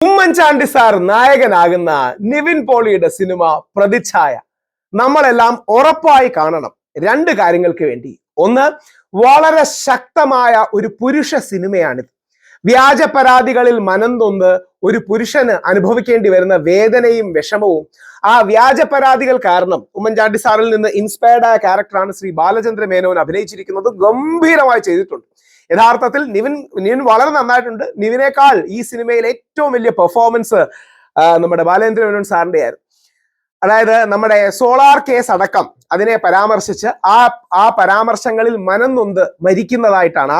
Oommen Chandy sir നായകനാകുന്ന നിവിൻ പോളിയുടെ cinema പ്രതിച്ഛായ നമ്മളെല്ലാം ഉറപ്പായി കാണണം. രണ്ട് കാര്യങ്ങൾക്ക് വേണ്ടി. ഒന്ന്, വളരെ ശക്തമായ ഒരു പുരുഷ സിനിമയാണിത്. വ്യാജ പരാതികളിൽ മനംതൊന്ന് ഒരു പുരുഷന് അനുഭവിക്കേണ്ടി വരുന്ന വേദനയും വിഷമവും, ആ വ്യാജ പരാതികൾ കാരണം ഉമ്മൻചാണ്ടി സാറിൽ നിന്ന് ഇൻസ്പയർഡ് ആയ ക്യാരക്ടറാണ് ശ്രീ ബാലചന്ദ്ര മേനോൻ അഭിനയിച്ചിരിക്കുന്നത്. ഗംഭീരമായി ചെയ്തിട്ടുണ്ട്. യഥാർത്ഥത്തിൽ നിവിൻ വളരെ നന്നായിട്ടുണ്ട്. നിവിനേക്കാൾ ഈ സിനിമയിൽ ഏറ്റവും വലിയ പെർഫോമൻസ് നമ്മുടെ ബാലേന്ദ്ര മേനോൻ സാറിന്റെ ആയിരുന്നു. അതായത് നമ്മുടെ സോളാർ കേസ് അടക്കം അതിനെ പരാമർശിച്ച് ആ പരാമർശങ്ങളിൽ മനം നൊന്ത് മരിക്കുന്നതായിട്ടാണ്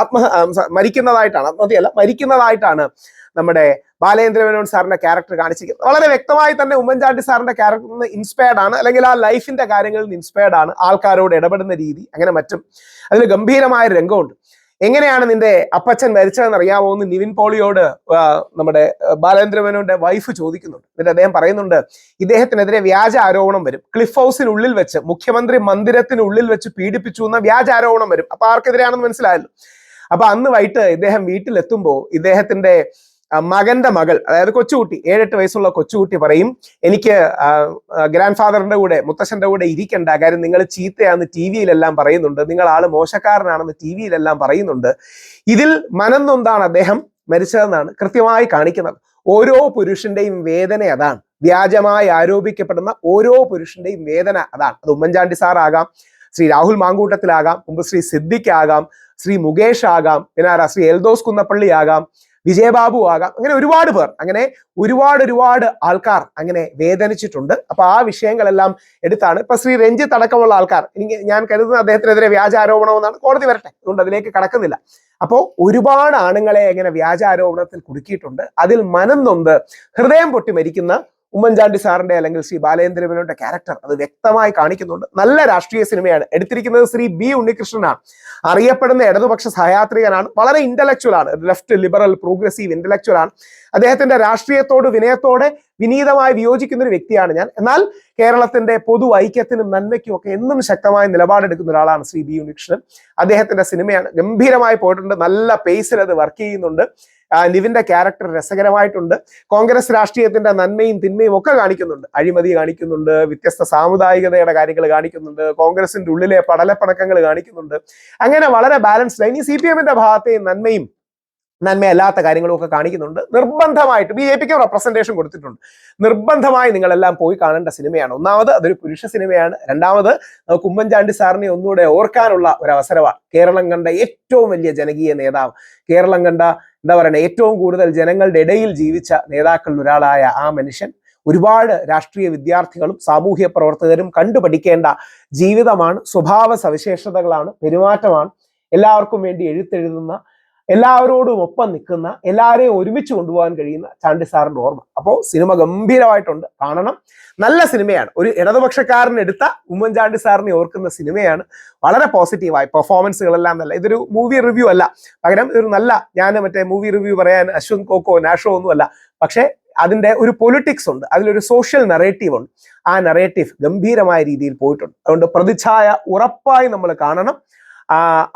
നമ്മുടെ ബാലേന്ദ്ര മേനോൻ സാറിന്റെ ക്യാരക്ടർ കാണിച്ചിരിക്കുന്നത്. വളരെ വ്യക്തമായി തന്നെ ഉമ്മൻചാണ്ടി സാറിന്റെ ക്യാരക്ടറിൽ നിന്ന് ഇൻസ്പയർഡ് ആണ്, അല്ലെങ്കിൽ ആ ലൈഫിന്റെ കാര്യങ്ങളിൽ നിന്ന് ഇൻസ്പയർഡ് ആണ്. ആൾക്കാരോട് ഇടപെടുന്ന രീതി, അങ്ങനെ മറ്റും അതിൽ ഗംഭീരമായ രംഗമുണ്ട്. എങ്ങനെയാണ് നിന്റെ അപ്പച്ചൻ മരിച്ചതെന്ന് അറിയാമോ എന്ന് നിവിൻ പോളിയോട് നമ്മുടെ ബാലേന്ദ്ര മേനോന്റെ വൈഫ് ചോദിക്കുന്നുണ്ട്. എന്നിട്ട് അദ്ദേഹം പറയുന്നുണ്ട്, ഇദ്ദേഹത്തിനെതിരെ വ്യാജ ആരോപണം വരും. ക്ലിഫ് ഹൗസിനുള്ളിൽ വെച്ച്, മുഖ്യമന്ത്രി മന്ദിരത്തിനുള്ളിൽ വെച്ച് പീഡിപ്പിച്ചു എന്ന വ്യാജ ആരോപണം വരും. അപ്പൊ ആർക്കെതിരെയാണെന്ന് മനസ്സിലായല്ലോ. അപ്പൊ അന്ന് വൈകിട്ട് ഇദ്ദേഹം വീട്ടിലെത്തുമ്പോൾ ഇദ്ദേഹത്തിന്റെ മകന്റെ മകൾ, അതായത് കൊച്ചുകുട്ടി, 7-8 വയസ്സുള്ള കൊച്ചുകുട്ടി പറയും, എനിക്ക് ഗ്രാൻഡ് ഫാദറിന്റെ കൂടെ, മുത്തശ്ശന്റെ കൂടെ ഇരിക്കണ്ട, കാര്യം നിങ്ങൾ ചീത്തയാണെന്ന് ടി വിയിലെല്ലാം പറയുന്നുണ്ട്, നിങ്ങൾ ആള് മോശക്കാരനാണെന്ന് ടി വിയിലെല്ലാം പറയുന്നുണ്ട്. ഇതിൽ മനം നൊന്താണ് അദ്ദേഹം മരിച്ചതെന്നാണ് കൃത്യമായി കാണിക്കുന്നത്. ഓരോ പുരുഷന്റെയും വേദന അതാണ്. വ്യാജമായി ആരോപിക്കപ്പെടുന്ന ഓരോ പുരുഷന്റെയും വേദന അതാണ്. അത് ഉമ്മൻചാണ്ടി സാർ ആകാം, ശ്രീ രാഹുൽ മാങ്കൂട്ടത്തിലാകാം, മുമ്പ് ശ്രീ സിദ്ദിഖ് ആകാം, ശ്രീ മുകേഷ് ആകാം, പിന്നെ ശ്രീ എൽദോസ് കുന്നപ്പള്ളി ആകാം, വിജയബാബു ആകാം, അങ്ങനെ ഒരുപാട് പേർ, അങ്ങനെ ഒരുപാട് ആൾക്കാർ അങ്ങനെ വേദനിച്ചിട്ടുണ്ട്. അപ്പൊ ആ വിഷയങ്ങളെല്ലാം എടുത്താണ് ഇപ്പൊ ശ്രീ രഞ്ജിത്ത് അടക്കമുള്ള ആൾക്കാർ, ഞാൻ കരുതുന്ന അദ്ദേഹത്തിനെതിരെ വ്യാജ ആരോപണമെന്നാണ്. കോടതി വരട്ടെ, അതുകൊണ്ട് അതിലേക്ക് കടക്കുന്നില്ല. അപ്പോൾ ഒരുപാട് ആണുങ്ങളെ എങ്ങനെ വ്യാജ ആരോപണത്തിൽ കുടുക്കിയിട്ടുണ്ട്. അതിൽ മനം നൊന്ത് ഹൃദയം പൊട്ടി മരിക്കുന്ന ഉമ്മൻചാണ്ടി സാറിന്റെ അല്ലെങ്കിൽ ശ്രീ ബാലേന്ദ്ര മേനോന്റെ ക്യാരക്ടർ അത് വ്യക്തമായി കാണിക്കുന്നുണ്ട്. നല്ല രാഷ്ട്രീയ സിനിമയാണ്. എടുത്തിരിക്കുന്നത് ശ്രീ ബി ഉണ്ണികൃഷ്ണനാണ്. അറിയപ്പെടുന്ന ഇടതുപക്ഷ സഹയാത്രികനാണ്. വളരെ ഇന്റലക്ച്വൽ ആണ്. ലെഫ്റ്റ് ലിബറൽ പ്രോഗ്രസീവ് ഇന്റലക്ച്വൽ ആണ്. അദ്ദേഹത്തിന്റെ രാഷ്ട്രീയത്തോട് വിനീതമായി വിയോജിക്കുന്ന ഒരു വ്യക്തിയാണ് ഞാൻ. എന്നാൽ കേരളത്തിന്റെ പൊതു ഐക്യത്തിനും നന്മയ്ക്കും ഒക്കെ എന്നും ശക്തമായ നിലപാടെടുക്കുന്ന ഒരാളാണ് ശ്രീ ബി ഉണ്ണികൃഷ്ണൻ. അദ്ദേഹത്തിന്റെ സിനിമയാണ്. ഗംഭീരമായി പോയിട്ടുണ്ട്. നല്ല പേസിൽ അത് വർക്ക് ചെയ്യുന്നുണ്ട്. നിവിന്റെ ക്യാരക്ടർ രസകരമായിട്ടുണ്ട്. കോൺഗ്രസ് രാഷ്ട്രീയത്തിന്റെ നന്മയും തിന്മയും ഒക്കെ കാണിക്കുന്നുണ്ട്. അഴിമതി കാണിക്കുന്നുണ്ട്, വ്യത്യസ്ത സാമുദായികതയുടെ കാര്യങ്ങൾ കാണിക്കുന്നുണ്ട്, കോൺഗ്രസിന്റെ ഉള്ളിലെ പടലപ്പണക്കങ്ങൾ കാണിക്കുന്നുണ്ട്. അങ്ങനെ വളരെ ബാലൻസ്ഡ് ആയി. ഇനി CPM-ന്റെ ഭാഗത്തെയും നന്മയല്ലാത്ത കാര്യങ്ങളും ഒക്കെ കാണിക്കുന്നുണ്ട്. നിർബന്ധമായിട്ട് BJP-ക്ക് റെപ്രസെന്റേഷൻ കൊടുത്തിട്ടുണ്ട്. നിർബന്ധമായി നിങ്ങളെല്ലാം പോയി കാണേണ്ട സിനിമയാണ്. ഒന്നാമത് അതൊരു പുരുഷ സിനിമയാണ്. രണ്ടാമത് നമുക്ക് ഉമ്മൻചാണ്ടി സാറിനെ ഒന്നുകൂടെ ഓർക്കാനുള്ള ഒരു അവസരമാണ്. കേരളം കണ്ട ഏറ്റവും വലിയ ജനകീയ നേതാവ്, കേരളം കണ്ട ഏറ്റവും കൂടുതൽ ജനങ്ങളുടെ ഇടയിൽ ജീവിച്ച നേതാക്കളിൽ ഒരാളായ ആ മനുഷ്യൻ, ഒരുപാട് രാഷ്ട്രീയ വിദ്യാർത്ഥികളും സാമൂഹ്യ പ്രവർത്തകരും കണ്ടുപഠിക്കേണ്ട ജീവിതമാണ്, സ്വഭാവ സവിശേഷതകളാണ്, പെരുമാറ്റമാണ്. എല്ലാവർക്കും വേണ്ടി എഴുത്തെഴുതുന്ന, എല്ലാവരോടും ഒപ്പം നിൽക്കുന്ന, എല്ലാവരെയും ഒരുമിച്ച് കൊണ്ടുപോകാൻ കഴിയുന്ന ചാണ്ടി സാറിന്റെ ഓർമ്മ. അപ്പോൾ സിനിമ ഗംഭീരമായിട്ടുണ്ട്, കാണണം. നല്ല സിനിമയാണ്. ഒരു ഇടതുപക്ഷക്കാരൻ എടുത്ത ഉമ്മൻചാണ്ടി സാറിനെ ഓർക്കുന്ന സിനിമയാണ്. വളരെ പോസിറ്റീവായി, പെർഫോമൻസുകളെല്ലാം നല്ല. ഇതൊരു മൂവി റിവ്യൂ അല്ല, പകരം ഇതൊരു നല്ല, ഞാൻ മറ്റേ മൂവി റിവ്യൂ പറയാൻ അശ്വന്ത് കോക്കോ നാഷോ ഒന്നുമല്ല, പക്ഷെ അതിന്റെ ഒരു പൊളിറ്റിക്സ് ഉണ്ട്, അതിലൊരു സോഷ്യൽ നറേറ്റീവ് ഉണ്ട്. ആ നറേറ്റീവ് ഗംഭീരമായ രീതിയിൽ പോയിട്ടുണ്ട്. അതുകൊണ്ട് പ്രതിച്ഛായ ഉറപ്പായി നമ്മൾ കാണണം.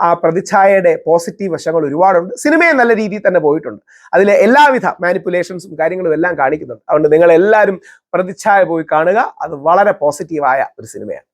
ആ പ്രതിച്ഛായയുടെ പോസിറ്റീവ് വശങ്ങൾ ഒരുപാടുണ്ട്. സിനിമയെ നല്ല രീതിയിൽ തന്നെ പോയിട്ടുണ്ട്. അതിലെ എല്ലാവിധ മാനിപ്പുലേഷൻസും കാര്യങ്ങളും എല്ലാം കാണിക്കുന്നുണ്ട്. അതുകൊണ്ട് നിങ്ങൾ എല്ലാവരും പ്രതിച്ഛായ പോയി കാണുക. അത് വളരെ പോസിറ്റീവായ ഒരു സിനിമയാണ്.